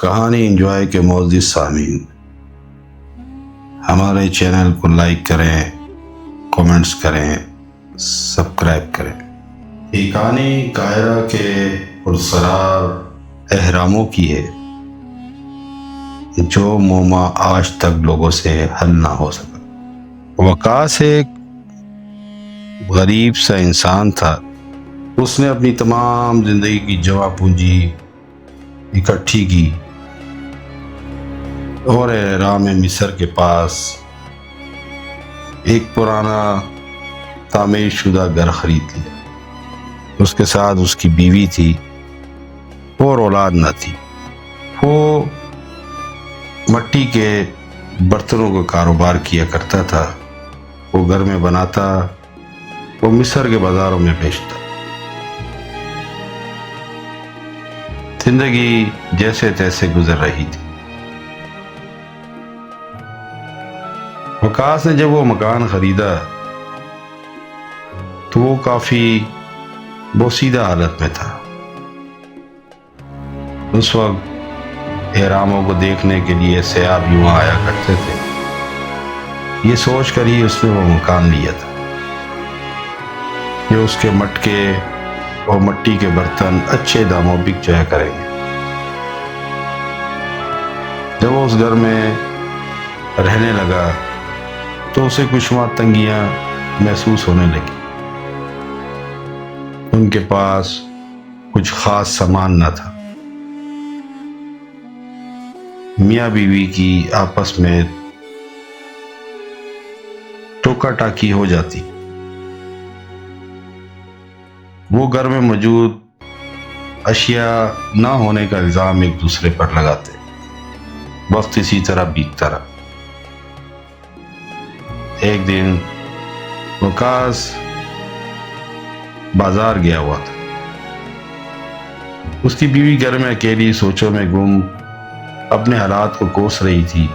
کہانی انجوائے کے معزز سامعین، ہمارے چینل کو لائک کریں، کامنٹس کریں، سبسکرائب کریں۔ یہ کہانی قاہرہ کے پرسرار اہراموں کی ہے جو معمہ آج تک لوگوں سے حل نہ ہو سکا۔ وقاص ایک غریب سا انسان تھا۔ اس نے اپنی تمام زندگی کی جمع پونجی اکٹھی کی اور اہرام مصر کے پاس ایک پرانا تعمیر شدہ گھر خرید لیا۔ اس کے ساتھ اس کی بیوی تھی اور اولاد نہ تھی۔ وہ مٹی کے برتنوں کا کاروبار کیا کرتا تھا۔ وہ گھر میں بناتا، وہ مصر کے بازاروں میں بیچتا۔ زندگی جیسے تیسے گزر رہی تھی۔ وقاص نے جب وہ مکان خریدا تو وہ کافی بوسیدہ حالت میں تھا۔ اس وقت اہراموں کو دیکھنے کے لیے سیاح بھی وہاں آیا کرتے تھے۔ یہ سوچ کر ہی اس نے وہ مکان لیا تھا کہ اس کے مٹکے اور مٹی کے برتن اچھے داموں بک جایا کریں گے۔ جب وہ اس گھر میں رہنے لگا تو اسے کچھ تنگیاں محسوس ہونے لگی۔ ان کے پاس کچھ خاص سامان نہ تھا۔ میاں بیوی کی آپس میں ٹوکا ٹاکی ہو جاتی۔ وہ گھر میں موجود اشیاء نہ ہونے کا الزام ایک دوسرے پر لگاتے۔ وقت اسی طرح بیتتا رہا۔ ایک دن وقاص بازار گیا ہوا تھا۔ اس کی بیوی گھر میں اکیلی سوچوں میں گم اپنے حالات کو کوس رہی تھی۔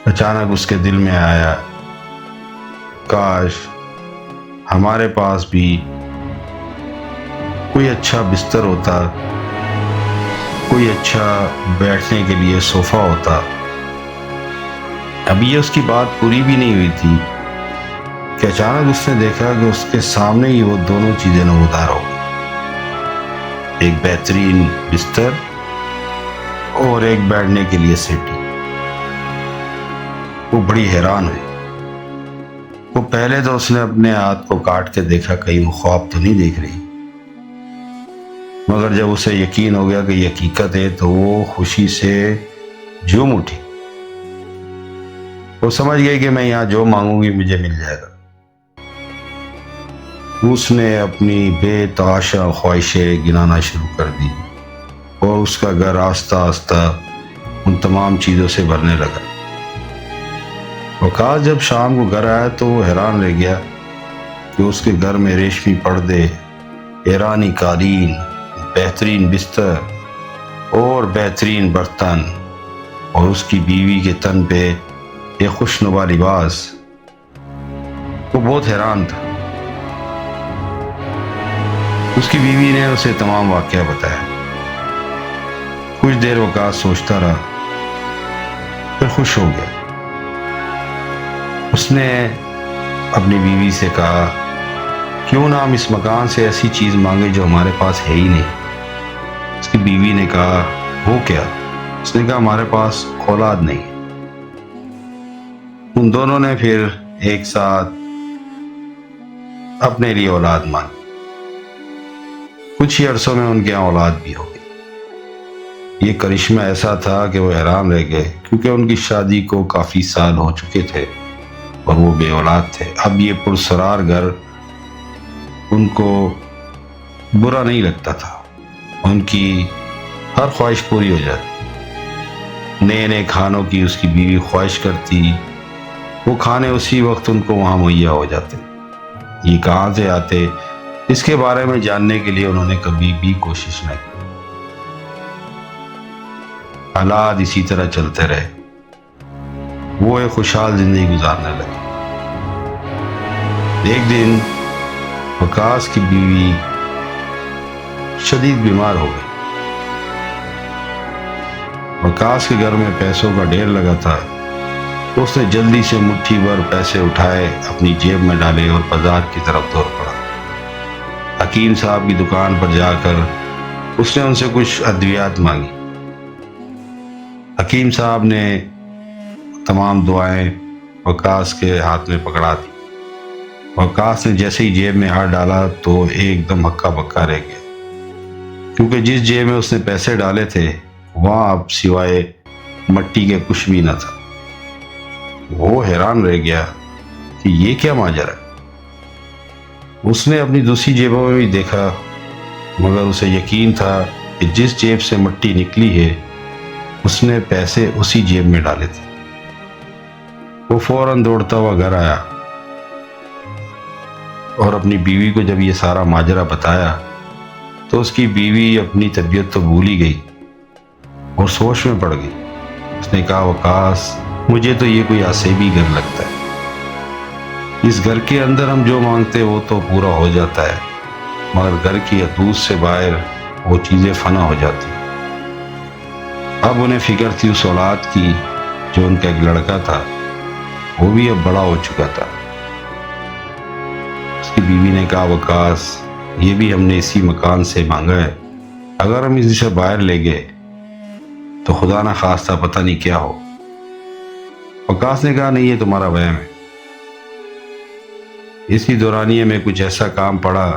اچانک اس کے دل میں آیا، کاش ہمارے پاس بھی کوئی اچھا بستر ہوتا، کوئی اچھا بیٹھنے کے لیے صوفہ ہوتا۔ ابھی یہ اس کی بات پوری بھی نہیں ہوئی تھی کہ اچانک اس نے دیکھا کہ اس کے سامنے ہی وہ دونوں چیزیں نمودار ہو گئی، ایک بہترین بستر اور ایک بیٹھنے کے لیے سیٹی۔ وہ بڑی حیران ہوئی۔ وہ پہلے تو اس نے اپنے ہاتھ کو کاٹ کے دیکھا کہیں وہ خواب تو نہیں دیکھ رہی، مگر جب اسے یقین ہو گیا کہ یہ حقیقت ہے تو وہ خوشی سے جھوم اٹھی۔ وہ سمجھ گئی کہ میں یہاں جو مانگوں گی مجھے مل جائے گا۔ اس نے اپنی بے تحاشا خواہشیں گنانا شروع کر دی اور اس کا گھر آہستہ آہستہ ان تمام چیزوں سے بھرنے لگا۔ وقاص جب شام کو گھر آیا تو وہ حیران رہ گیا کہ اس کے گھر میں ریشمی پردے، ایرانی قالین، بہترین بستر اور بہترین برتن، اور اس کی بیوی کے تن پہ یہ خوشنما لباس۔ وہ بہت حیران تھا۔ اس کی بیوی نے اسے تمام واقعہ بتایا۔ کچھ دیر وقاص سوچتا رہا، پھر خوش ہو گیا۔ اس نے اپنی بیوی سے کہا، کیوں نہ ہم اس مکان سے ایسی چیز مانگے جو ہمارے پاس ہے ہی نہیں۔ اس کی بیوی نے کہا، وہ کیا؟ اس نے کہا، ہمارے پاس اولاد نہیں۔ ان دونوں نے پھر ایک ساتھ اپنے لیے اولاد مانگی۔ کچھ ہی عرصوں میں ان کے یہاں اولاد بھی ہو گئی۔ یہ کرشمہ ایسا تھا کہ وہ حیران رہ گئے، کیونکہ ان کی شادی کو کافی سال ہو چکے تھے اور وہ بے اولاد تھے۔ اب یہ پرسرار گھر ان کو برا نہیں لگتا تھا۔ ان کی ہر خواہش پوری ہو جاتی۔ نئے نئے کھانوں کی اس کی بیوی خواہش کرتی، وہ کھانے اسی وقت ان کو وہاں مہیا ہو جاتے۔ یہ کہاں سے آتے، اس کے بارے میں جاننے کے لیے انہوں نے کبھی بھی کوشش نہ کی۔ حالات اسی طرح چلتے رہے۔ وہ ایک خوشحال زندگی گزارنے لگے۔ ایک دن وقاص کی بیوی شدید بیمار ہو گئی۔ وقاص کے گھر میں پیسوں کا ڈھیر لگا تھا۔ اس نے جلدی سے مٹھی بھر پیسے اٹھائے، اپنی جیب میں ڈالے اور بازار کی طرف دوڑ پڑا۔ حکیم صاحب کی دکان پر جا کر اس نے ان سے کچھ ادویات مانگی۔ حکیم صاحب نے تمام دعائیں وقاص کے ہاتھ میں پکڑا دی۔ وقاص نے جیسے ہی جیب میں ہاتھ ڈالا تو ایک دم ہکا بکا رہ گیا، کیونکہ جس جیب میں اس نے پیسے ڈالے تھے وہاں اب سوائے مٹی کے کچھ بھی نہ تھا۔ وہ حیران رہ گیا کہ یہ کیا ماجرا ہے۔ اس نے اپنی دوسری جیبوں میں بھی دیکھا، مگر اسے یقین تھا کہ جس جیب سے مٹی نکلی ہے اس نے پیسے اسی جیب میں ڈالے تھے۔ وہ فوراً دوڑتا ہوا گھر آیا اور اپنی بیوی کو جب یہ سارا ماجرا بتایا تو اس کی بیوی اپنی طبیعت تو بھول ہی گئی اور سوچ میں پڑ گئی۔ اس نے کہا، وقاص مجھے تو یہ کوئی آسیبی گھر لگتا ہے۔ اس گھر کے اندر ہم جو مانگتے وہ تو پورا ہو جاتا ہے، مگر گھر کی حدود سے باہر وہ چیزیں فنا ہو جاتی۔ اب انہیں فکر تھی اس اولاد کی جو ان کا ایک لڑکا تھا، وہ بھی اب بڑا ہو چکا تھا۔ اس کی بیوی نے کہا، وقاص یہ بھی ہم نے اسی مکان سے مانگا ہے، اگر ہم اسے باہر لے گئے تو خدا نہ خواستہ پتہ نہیں کیا ہو۔ وقاص نے کہا، نہیں یہ تمہارا وہم ہے۔ اسی دورانیے میں کچھ ایسا کام پڑا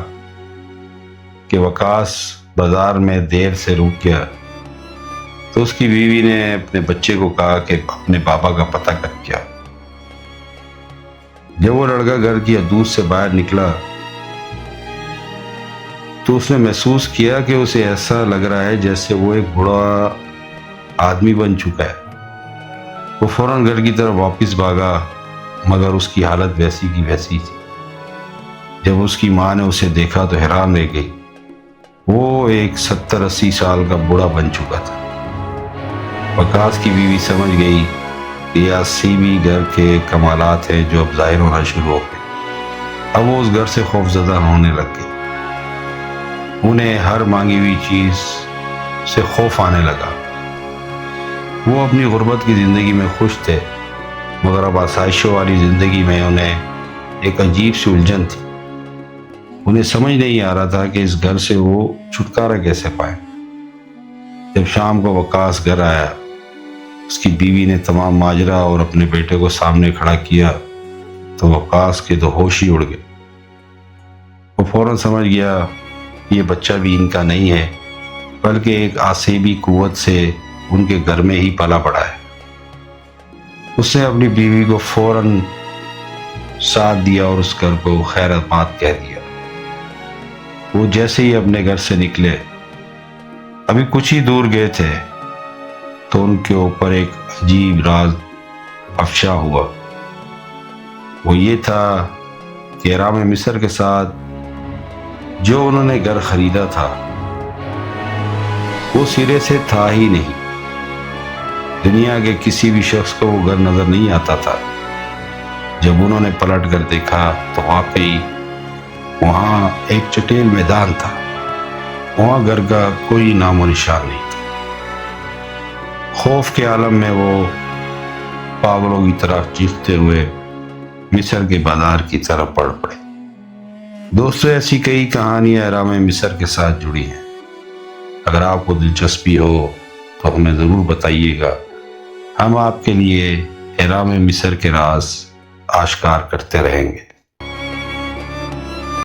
کہ وقاص بازار میں دیر سے رک گیا، تو اس کی بیوی نے اپنے بچے کو کہا کہ اپنے پاپا کا پتہ کر کیا۔ جب وہ لڑکا گھر کی حدود سے باہر نکلا تو اس نے محسوس کیا کہ اسے ایسا لگ رہا ہے جیسے وہ ایک بوڑھا آدمی بن چکا ہے۔ وہ فوراً گھر کی طرف واپس بھاگا، مگر اس کی حالت ویسی کی ویسی تھی۔ جب اس کی ماں نے اسے دیکھا تو حیران رہ گئی۔ وہ ایک 70-80 سال کا بوڑھا بن چکا تھا۔ وقاص کی بیوی سمجھ گئی کہ یہ آسیبی گھر کے کمالات ہیں جو اب ظاہر ہونا شروع ہو گئے۔ اب وہ اس گھر سے خوفزدہ ہونے لگ گئی۔ انہیں ہر مانگی ہوئی چیز سے خوف آنے لگا۔ وہ اپنی غربت کی زندگی میں خوش تھے، مگر اب آسائشوں والی زندگی میں انہیں ایک عجیب سی الجھن تھی۔ انہیں سمجھ نہیں آ رہا تھا کہ اس گھر سے وہ چھٹکارا کیسے پائیں۔ جب شام کو وقاص گھر آیا، اس کی بیوی نے تمام ماجرا اور اپنے بیٹے کو سامنے کھڑا کیا تو وقاص کے تو ہوش ہی اڑ گئے۔ وہ فوراً سمجھ گیا یہ بچہ بھی ان کا نہیں ہے، بلکہ ایک آسیبی قوت سے ان کے گھر میں ہی پلا بڑا ہے۔ اس نے اپنی بیوی کو فوراً ساتھ دیا اور اس گھر کو خیر آباد کہہ دیا۔ وہ جیسے ہی اپنے گھر سے نکلے، ابھی کچھ ہی دور گئے تھے تو ان کے اوپر ایک عجیب راز افشا ہوا۔ وہ یہ تھا کہ احرام مصر کے ساتھ جو انہوں نے گھر خریدا تھا وہ سرے سے تھا ہی نہیں۔ دنیا کے کسی بھی شخص کو وہ گھر نظر نہیں آتا تھا۔ جب انہوں نے پلٹ کر دیکھا تو واقعی وہاں ایک چٹیل میدان تھا، وہاں گھر کا کوئی نام و نشان نہیں تھا۔ خوف کے عالم میں وہ پاگلوں کی طرح چیختے ہوئے مصر کے بازار کی طرف بڑھ پڑے۔ دوستو، ایسی کئی کہانیاں احرام مصر کے ساتھ جڑی ہیں۔ اگر آپ کو دلچسپی ہو تو ہمیں ضرور بتائیے گا، ہم آپ کے لیے احرام مصر کے راز آشکار کرتے رہیں گے۔